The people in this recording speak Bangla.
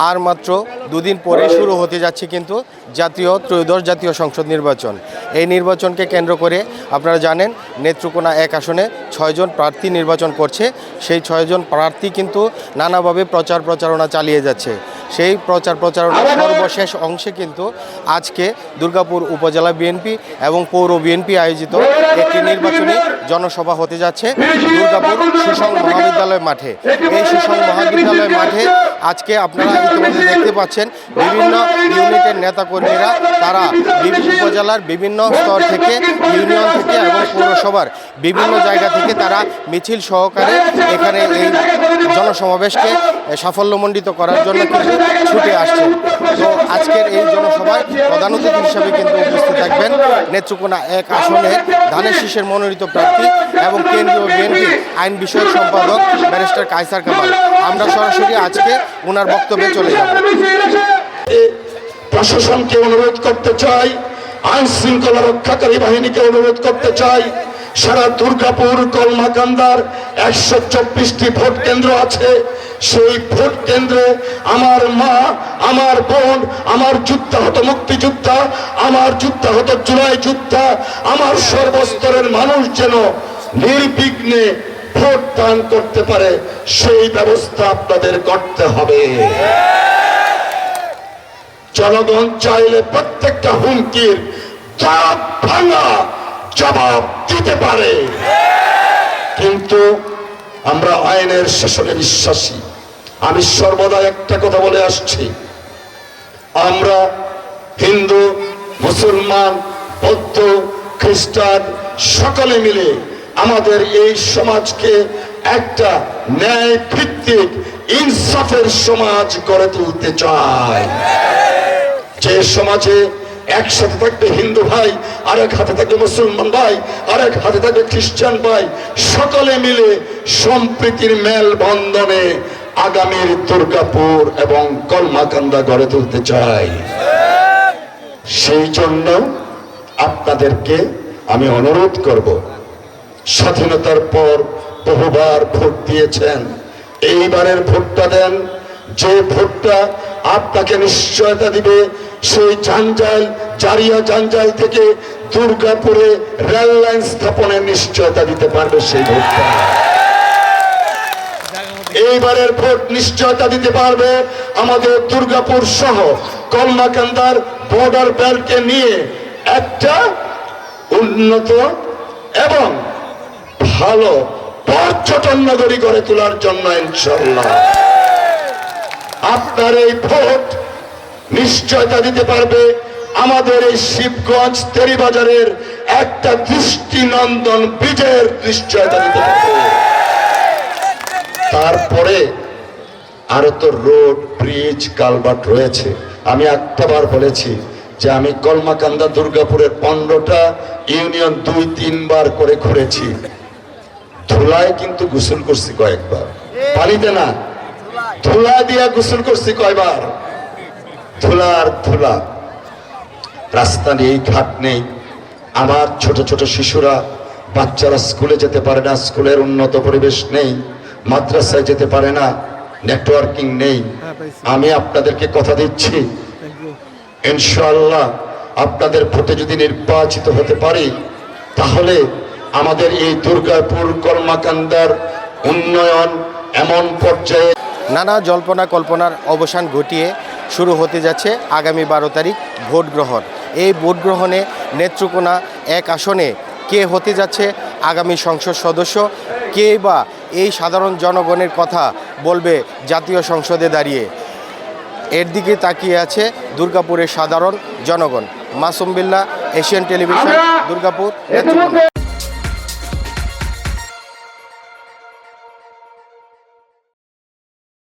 আর মাত্র দুদিন পরে শুরু হতে যাচ্ছে কিন্তু ত্রয়োদশ জাতীয় সংসদ নির্বাচন। এই নির্বাচনকে কেন্দ্র করে আপনারা জানেন নেত্রকোনা 1 আসনে 6 জন প্রার্থী নির্বাচন করছে। সেই 6 জন প্রার্থী কিন্তু নানাভাবে প্রচারণা চালিয়ে যাচ্ছে। সেই প্রচারণার সর্বশেষ অংশে কিন্তু আজকে দুর্গাপুর উপজেলা বিএনপি এবং পৌর বিএনপি আয়োজিত একটি নির্বাচনী জনসভা হতে যাচ্ছে দুর্গাপুর সুসং মহাবিদ্যালয় মাঠে। এই সুসং মহাবিদ্যালয় মাঠে আজকে আপনারা ইতিমধ্যে দেখতে পাচ্ছেন বিভিন্ন ইউনিটের নেতাকর্মীরা তারা বিভিন্ন উপজেলার বিভিন্ন স্তর থেকে, ইউনিয়ন থেকে এবং পৌরসভার বিভিন্ন জায়গা থেকে তারা মিছিল সহকারে এখানে এই জনসমাবেশকে সাফল্যমণ্ডিত করার জন্য কিন্তু ছুটে আসছেন। তো আজকের এই জনসভায় প্রধান অতিথি হিসেবে কিন্তু উপস্থিত থাকবেন নেত্রকোনা 1 আসনের ধানের শীষের মনোনীত প্রার্থী এবং কেন্দ্রীয় বিএনপি আইন বিষয়ক সম্পাদক ব্যারিস্টার কায়সার কামাল। আমরা সরাসরি আজকে ওনার বক্তব্যে চলে যাব। প্রশাসনকে অনুরোধ করতে চাই, আইন শৃঙ্খলা রক্ষাকারী বাহিনীকে অনুরোধ করতে চাই, সারা দুর্গাপুর কলমাকান্দার 124টি ভোট কেন্দ্র আছে। সেই ভোট কেন্দ্রে আমার মা, আমার বোন, আমার যুদ্ধাহত মুক্তিযোদ্ধা, আমার যুদ্ধাহত জুলাই যোদ্ধা, আমার সর্বস্তরের মানুষ যেন নির্বিঘ্নে ভোট দান করতে পারে সেই ব্যবস্থা আপনাদের করতে হবে। জনগণ চাইলে প্রত্যেকটা হুমকির দাঁত ভাঙা জবাব দিতে পারে, কিন্তু আমরা আইনের শাসনে বিশ্বাসী। আমি সর্বদা একটা কথা বলে আসছি, আমরা হিন্দু, মুসলমান, বৌদ্ধ, খ্রিস্টান সকলে মিলে আমাদের এই সমাজকে একটা ন্যায় ভিত্তিক ইনসাফের সমাজ গড়ে তুলতে চাই, যে সমাজে একসাথে থাকবে হিন্দু ভাই, আরেক হাতে থাকবে মুসলমান ভাই, আরেক হাতে থাকবে খ্রিস্টান ভাই, সকলে মিলে সম্প্রীতির মেল বন্ধনে আগামীর দুর্গাপুর এবং কলমাকান্দা গড়ে তুলতে চাই। সেই জন্য আপনাদেরকে আমি অনুরোধ করব, স্বাধীনতার পর বহুবার ভোট দিয়েছেন, এইবারের ভোটটা দেন। যে ভোটটা আপনাকে নিশ্চয়তা দিবে সেই জারিয়া জঞ্জাল থেকে দুর্গাপুরে রেল লাইন স্থাপনের নিশ্চয়তা দিতে পারবে সেই ভোটটা। এইবারের ভোট নিশ্চয়তা দিতে পারবে আমাদের দুর্গাপুর সহ কলমাকান্দার বর্ডার বেল্টকে নিয়ে একটা উন্নত এবং ভালো পর্যটন নগরী গড়ে তোলার জন্য ইনশাআল্লাহ আপনার এই ভোট নিশ্চয়তা দিতে পারবে আমাদের এই শিবগঞ্জ তেরিবাজারের একটা দৃষ্টিনন্দন ব্রিজের নিশ্চয়তা দিতে পারবে। তারপরে আরো তো রোড, ব্রিজ, কালভার্ট রয়েছে। আমি একটাবার বলেছি যে আমি কলমাকান্দা দুর্গাপুরের 15টা ইউনিয়ন 2-3 বার করে ঘুরেছি। ধুলায় কিন্তু গোসল করছি কয়েকবার, পানিতে না, ধুলা দিয়া গোসল করছি কয়বার। ধুলার ধুলা, রাস্তা নেই, ঘাট নেই, আমার ছোট ছোট শিশুরা, বাচ্চারা স্কুলে যেতে পারে না, স্কুলের উন্নত পরিবেশ নেই, মাদ্রাসায় যেতে পারে না, নেটওয়ার্কিং নেই। আমি আপনাদেরকে কথা দিচ্ছি ইনশাআল্লাহ আপনাদের ভোটে যদি নির্বাচিত হতে পারি তাহলে আমাদের এই দুর্গাপুর কলমাকান্দার উন্নয়ন এমন পর্যায়ে নানা জল্পনা কল্পনার অবসান ঘটিয়ে শুরু হতে যাচ্ছে আগামী 12 তারিখ ভোট গ্রহণ। এই ভোট গ্রহণে নেত্রকোনা 1 আসনে কে হতে যাচ্ছে আগামী সংসদ সদস্য, কে বা এই সাধারণ জনগণের কথা বলবে জাতীয় সংসদে দাঁড়িয়ে, এর দিকে তাকিয়ে আছে দুর্গাপুরের সাধারণ জনগণ। Masum Billah, Asian television, Durgapur, Netrokona.